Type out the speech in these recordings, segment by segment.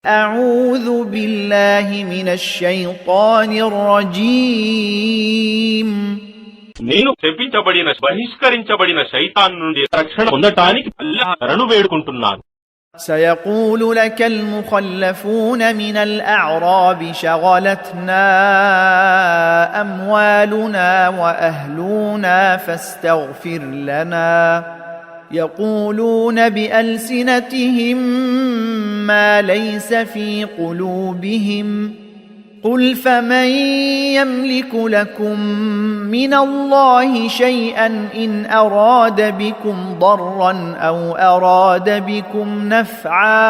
أعوذ بالله من الشيطان الرجيم నేను శపించబడిన బహిష్కరించబడిన శైతాన్ నుండి రక్షణ పొందటానికి అల్లాహ్ శరణు వేడుకుంటున్నాను. سيقول لك المخلفون من الأعراب شغلتنا أموالنا وأهلنا فاستغفر لنا يقولون بألسنتهم ما ليس في قلوبهم قل فمن يملك لكم من الله شيئا إن أراد بكم ضرا أو أراد بكم نفعا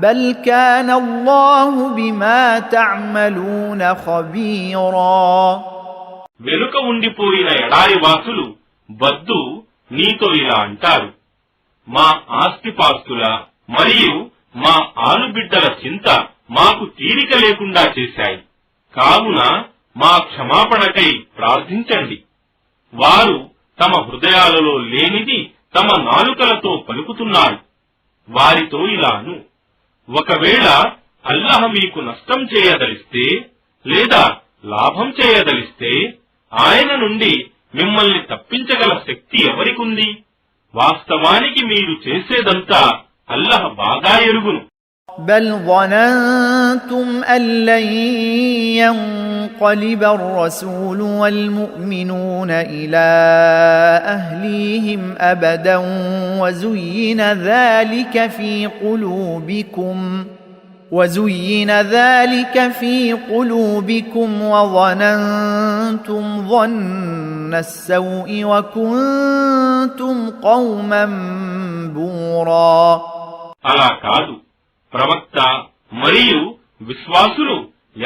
بل كان الله بما تعملون خبيرا. వెనుక ఉండిపోయిన ఎడారి వాసులు వద్దు నీతో ఇలా అంటారు, మా ఆస్తిపాస్తుల మరియు మా ఆలుబిడ్డల చింత మాకు తీరిక లేకుండా చేశాయి, కావున మా క్షమాపణకై ప్రార్థించండి. వారు తమ హృదయాలలో లేనిది తమ నాలుకలతో పలుకుతున్నారు. వారితో ఇలాను, ఒకవేళ అల్లాహ్ మీకు నష్టం చేయదలిస్తే లేదా లాభం చేయదలిస్తే ఆయన నుండి మిమ్మల్ని తప్పించగల శక్తి ఎవరికుంది? వాస్తవానికి మీరు చేసేదంతా అల్లాహ్ బాగా ఎరుగును. بل ظننتم أن لن ينقلب الرسول والمؤمنون إلى أهليهم أبدا وزين ذلك في قلوبكم وظننتم ظن السوء وكنتم قوما بورا. అలా కాదు, ప్రవక్త మరియు విశ్వాసులు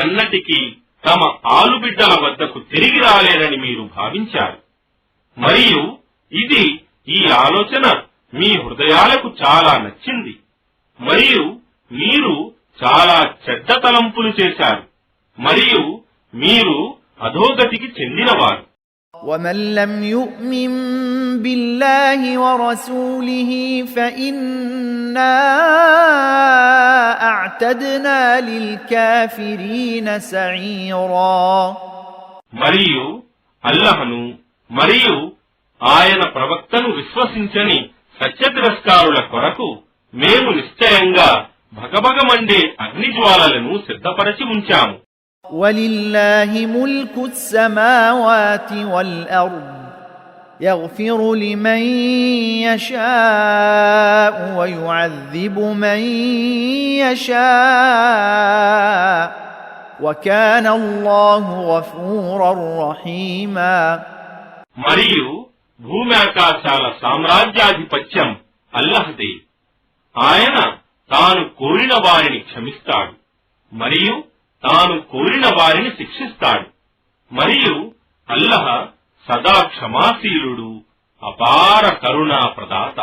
ఎన్నటికీ తమ ఆలుబిడ్డల వద్దకు తిరిగి రాలేరని మీరు భావించారు. మరియు ఈ ఆలోచన మీ హృదయాలకు చాలా నచ్చింది. మరియు మీరు చాలా చెడ్డ తలంపులు చేశారు. మరియు మీరు అధోగతికి చెందినవారు. ومن لم يؤمن بالله ورسوله فإنا أعتدنا للكافرين سعيرا. మరియు అల్లాహ్ను మరియు ఆయన ప్రవక్తను విశ్వసించని సత్యతిరస్కారుల కొరకు మేము నిశ్చయంగా భగభగమండే అగ్నిజ్వాలలను సిద్ధపరచి ఉంచాము. ولله ملك السماوات والأرض يغفر لمن يشاء ويعذب من يشاء وكان الله غفورا رحيما. మరియు భూమి ఆకాశాల సామ్రాజ్యాధిపత్యం అల్లాహ్దే. ఆయన తాను కోరిన వారిని క్షమిస్తాడు మరియు తాను కోరిన వారిని శిక్షిస్తాడు. మరియు అల్లాహ్ సదా క్షమాశీలుడు, అపార కరుణా ప్రదాత.